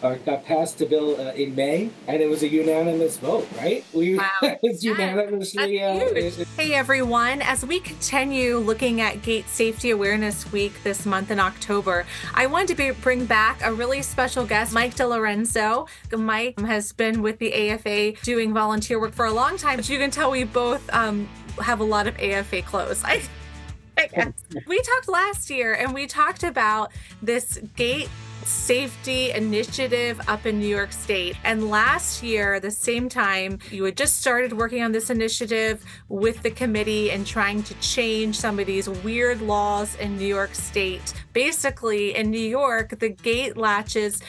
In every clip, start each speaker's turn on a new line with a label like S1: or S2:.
S1: got passed the bill in May, and it was a unanimous vote, right?
S2: Wow.
S1: It's
S2: Yes, that's
S1: unanimously.
S2: huge. Hey everyone, as we continue looking at Gate Safety Awareness Week this month in October, I wanted to bring back a really special guest, Mike DeLorenzo. Mike has been with the AFA doing volunteer work for a long time, but you can tell we both have a lot of AFA clothes. I guess. We talked last year and we talked about this gate safety initiative up in New York State. And last year, the same time, you had just started working on this initiative with the committee and trying to change some of these weird laws in New York State. Basically, in New York, the gate latches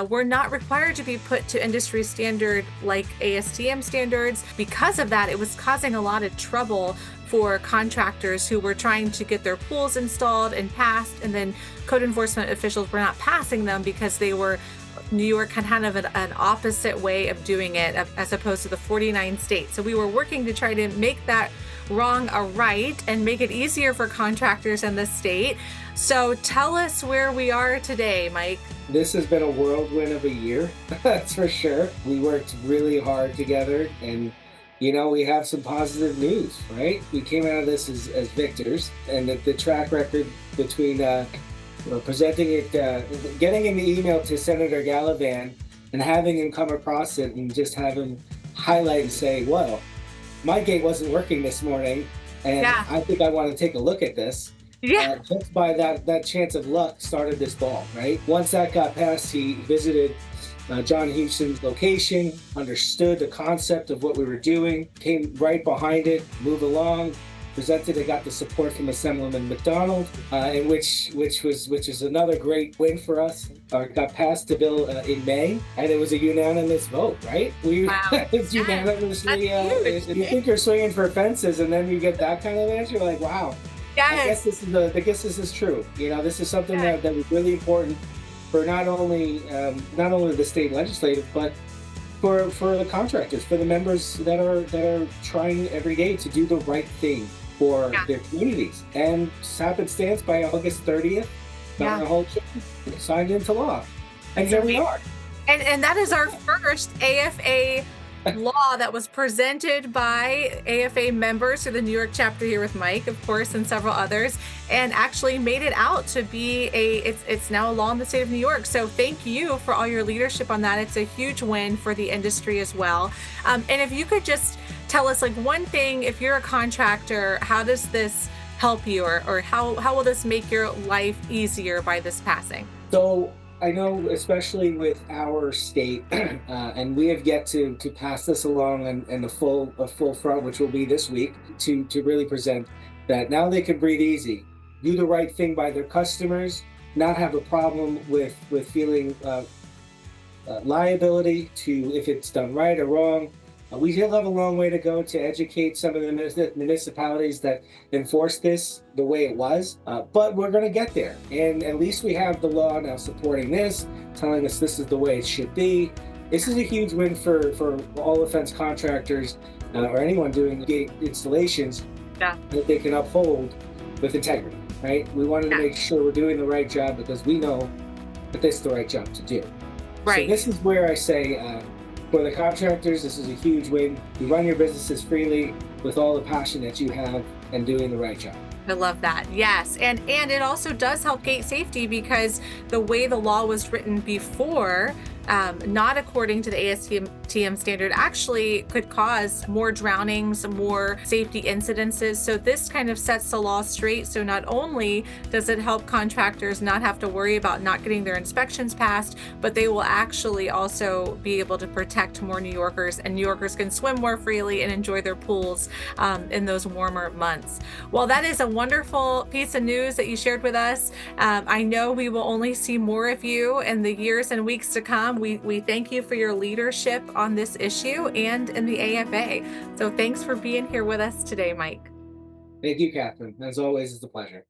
S2: were not required to be put to industry standard like ASTM standards. Because of that, it was causing a lot of trouble for contractors who were trying to get their pools installed and passed, and then code enforcement officials were not passing them because New York had kind of an opposite way of doing it as opposed to the 49 states. So we were working to try to make that wrong a right and make it easier for contractors in the state. So tell us where we are today, Mike.
S1: This has been a whirlwind of a year, that's for sure. We worked really hard together, and we have some positive news, right? We came out of this as victors, and the track record between presenting it, getting an email to Senator Gallivan and having him come across it and just have him highlight and say, well, my gate wasn't working this morning, and
S2: Yeah.
S1: I think I want to take a look at this.
S2: Yeah.
S1: Just by that chance of luck started this ball, right? Once that got passed, he visited John Houston's location, understood the concept of what we were doing, came right behind it, moved along, presented it, got the support from Assemblyman McDonald, in which is another great win for us. Got passed the bill in May, and it was a unanimous vote, right?
S2: Wow.
S1: It's unanimously. If you think you're swinging for fences, and then you get that kind of answer, you're like, wow.
S2: Yes.
S1: I guess this is true. This is something that was really important for not only the state legislative, but for the contractors, for the members that are trying every day to do the right thing for their communities. And happenstance by August 30th, Governor Holt signed into law, and here we are.
S2: And that is our first AFA law that was presented by AFA members to the New York chapter here with Mike, of course, and several others, and actually made it out to be it's now a law in the state of New York. So thank you for all your leadership on that. It's a huge win for the industry as well. And if you could just tell us, like, one thing, if you're a contractor, how does this help you, or how will this make your life easier by this passing?
S1: So I know, especially with our state, and we have yet to pass this along in a full front, which will be this week, to really present that now they can breathe easy, do the right thing by their customers, not have a problem with feeling liability to if it's done right or wrong. We still have a long way to go to educate some of the municipalities that enforce this the way it was, but we're going to get there. And at least we have the law now supporting this, telling us this is the way it should be. This is a huge win for all offense contractors or anyone doing gate installations that they can uphold with integrity, right? We wanted to make sure we're doing the right job because we know that this is the right job to do.
S2: Right.
S1: So this is where I say, for the contractors, this is a huge win. You run your businesses freely with all the passion that you have and doing the right job.
S2: I love that. Yes. And it also does help gate safety because the way the law was written before, not according to the ASTM standard, actually could cause more drownings, more safety incidences. So this kind of sets the law straight. So not only does it help contractors not have to worry about not getting their inspections passed, but they will actually also be able to protect more New Yorkers, and New Yorkers can swim more freely and enjoy their pools in those warmer months. Well, that is a wonderful piece of news that you shared with us. I know we will only see more of you in the years and weeks to come. We thank you for your leadership on this issue and in the AFA. So thanks for being here with us today, Mike.
S1: Thank you, Catherine. As always, it's a pleasure.